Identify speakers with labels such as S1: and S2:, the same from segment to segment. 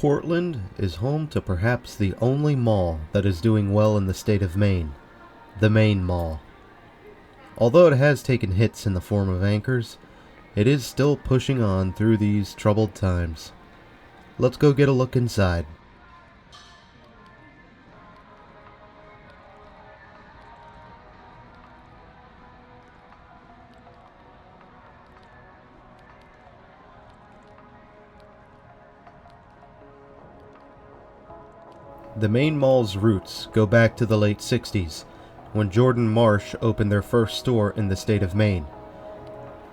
S1: Portland is home to perhaps the only mall that is doing well in the state of Maine, the Maine Mall. Although it has taken hits in the form of anchors, it is still pushing on through these troubled times. Let's go get a look inside. The Maine Mall's roots go back to the late 60s, when Jordan Marsh opened their first store in the state of Maine,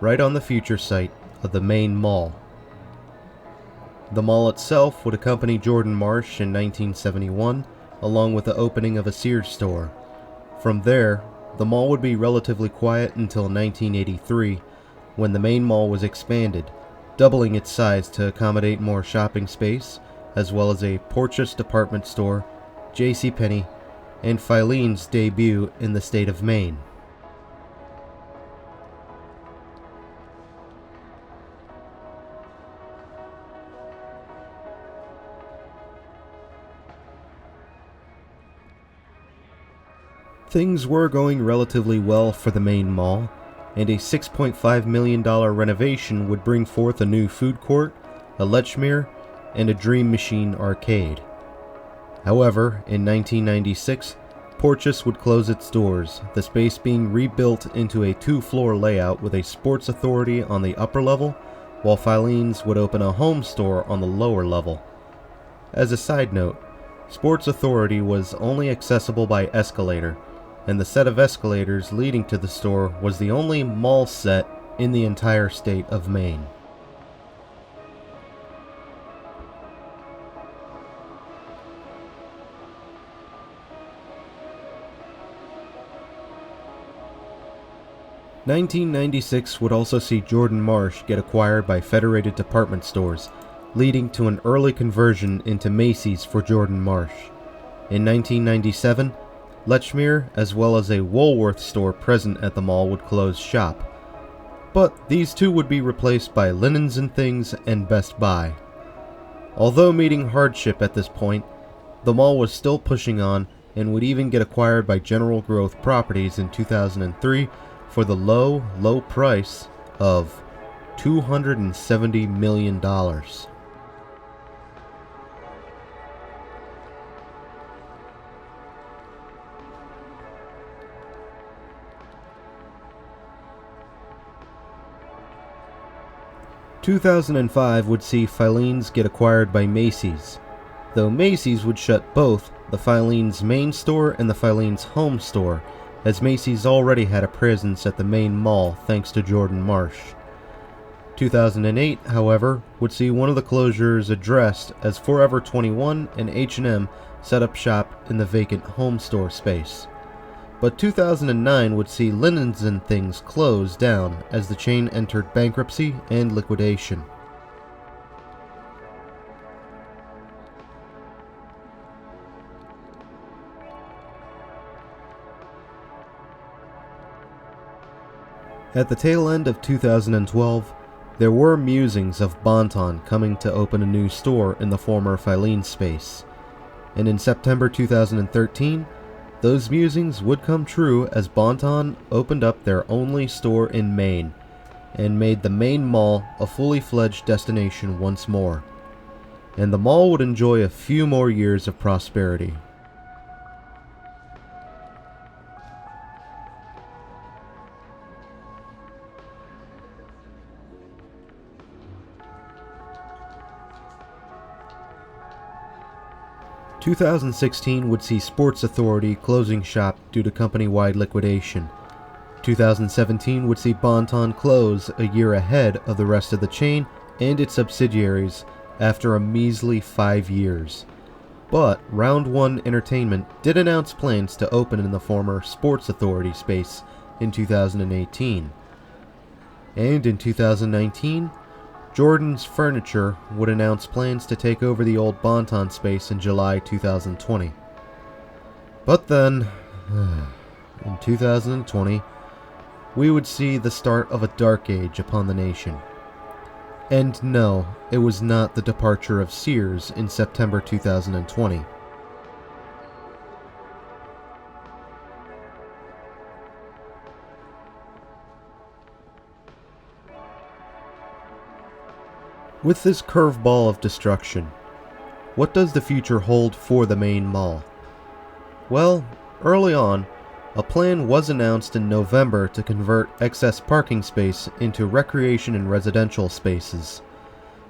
S1: right on the future site of the Maine Mall. The mall itself would accompany Jordan Marsh in 1971, along with the opening of a Sears store. From there, the mall would be relatively quiet until 1983, when the Maine Mall was expanded, doubling its size to accommodate more shopping space, as well as a Porches department store, JCPenney, and Filene's debut in the state of Maine. Things were going relatively well for the Maine Mall, and a $6.5 million renovation would bring forth a new food court, a Lechmere, and a Dream Machine arcade. However, in 1996, Porches would close its doors, the space being rebuilt into a two-floor layout with a Sports Authority on the upper level, while Filene's would open a home store on the lower level. As a side note, Sports Authority was only accessible by escalator, and the set of escalators leading to the store was the only mall set in the entire state of Maine. (1996) would also see Jordan Marsh get acquired by Federated Department Stores, leading to an early conversion into Macy's for Jordan Marsh. In 1997, Lechmere, as well as a Woolworth store present at the mall, would close shop. But these two would be replaced by Linens and Things and Best Buy. Although meeting hardship at this point, the mall was still pushing on and would even get acquired by General Growth Properties in 2003 for the low price of $270 million. (2005) would see Filene's get acquired by Macy's, though Macy's would shut both the Filene's main store and the Filene's home store, as Macy's already had a presence at the Maine Mall thanks to Jordan Marsh. 2008, however, would see one of the closures addressed as Forever 21 and H&M set up shop in the vacant home store space. But 2009 would see Linens and Things close down as the chain entered bankruptcy and liquidation. At the tail end of 2012, there were musings of Bon-Ton coming to open a new store in the former Filene space. And in September 2013, those musings would come true as Bon-Ton opened up their only store in Maine and made the Maine Mall a fully fledged destination once more. And the mall would enjoy a few more years of prosperity. (2016) would see Sports Authority closing shop due to company-wide liquidation. 2017 would see Bon-Ton close a year ahead of the rest of the chain and its subsidiaries after a measly 5 years. But Round 1 Entertainment did announce plans to open in the former Sports Authority space in 2018. And in 2019, Jordan's Furniture would announce plans to take over the old Bon-Ton space in July 2020. But then, in 2020, we would see the start of a dark age upon the nation. And no, it was not the departure of Sears in September 2020. With this curveball of destruction, what does the future hold for the Maine Mall? Well, early on, a plan was announced in November to convert excess parking space into recreation and residential spaces.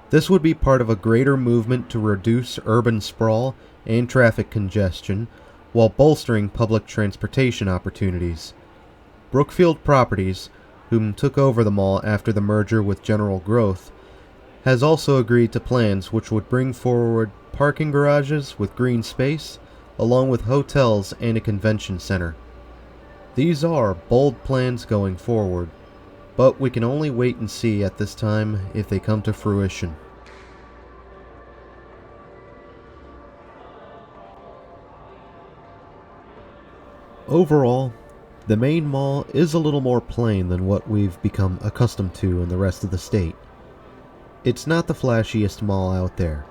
S1: This would be part of a greater movement to reduce urban sprawl and traffic congestion while bolstering public transportation opportunities. Brookfield Properties, whom took over the mall after the merger with General Growth, has also agreed to plans which would bring forward parking garages with green space, along with hotels and a convention center. These are bold plans going forward, but we can only wait and see at this time if they come to fruition. Overall, the Maine Mall is a little more plain than what we've become accustomed to in the rest of the state. It's not the flashiest mall out there,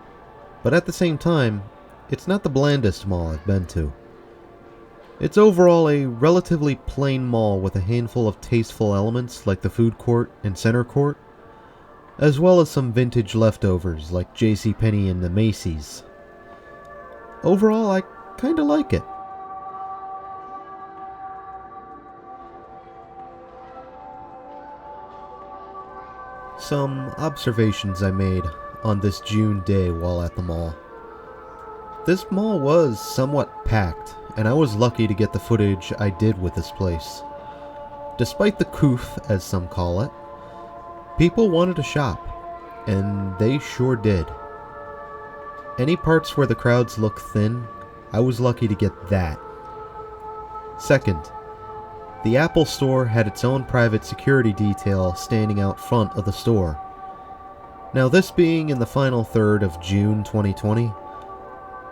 S1: but at the same time, it's not the blandest mall I've been to. It's overall a relatively plain mall with a handful of tasteful elements like the food court and center court, as well as some vintage leftovers like JCPenney and the Macy's. Overall, I kinda like it. Some observations I made on this June day while at the mall. This mall was somewhat packed, and I was lucky to get the footage I did with this place. Despite the coof, as some call it, people wanted to shop, and they sure did. Any parts where the crowds look thin, I was lucky to get that. Second, the Apple store had its own private security detail standing out front of the store. Now, this being in the final third of June 2020,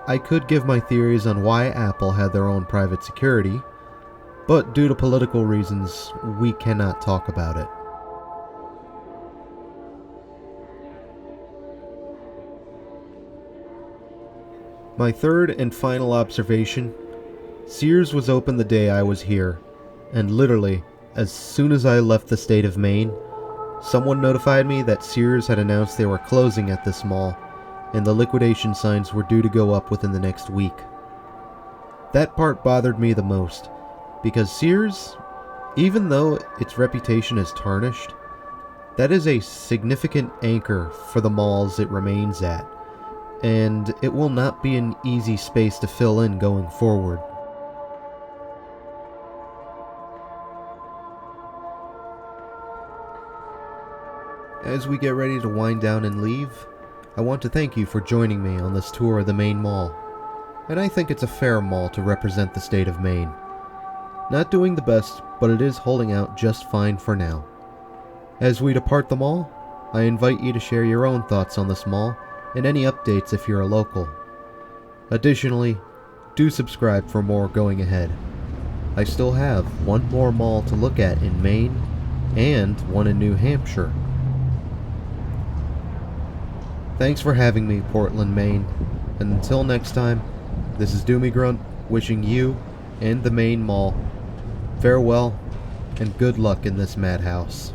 S1: I could give my theories on why Apple had their own private security, but due to political reasons, we cannot talk about it. My third and final observation, Sears was open the day I was here, and literally, as soon as I left the state of Maine, someone notified me that Sears had announced they were closing at this mall, and the liquidation signs were due to go up within the next week. That part bothered me the most, because Sears, even though its reputation is tarnished, that is a significant anchor for the malls it remains at, and it will not be an easy space to fill in going forward. As we get ready to wind down and leave, I want to thank you for joining me on this tour of the Maine Mall, and I think it's a fair mall to represent the state of Maine. Not doing the best, but it is holding out just fine for now. As we depart the mall, I invite you to share your own thoughts on this mall and any updates if you're a local. Additionally, do subscribe for more going ahead. I still have one more mall to look at in Maine and one in New Hampshire. Thanks for having me, Portland, Maine, and until next time, this is Doomie Grunt wishing you and the Maine Mall farewell and good luck in this madhouse.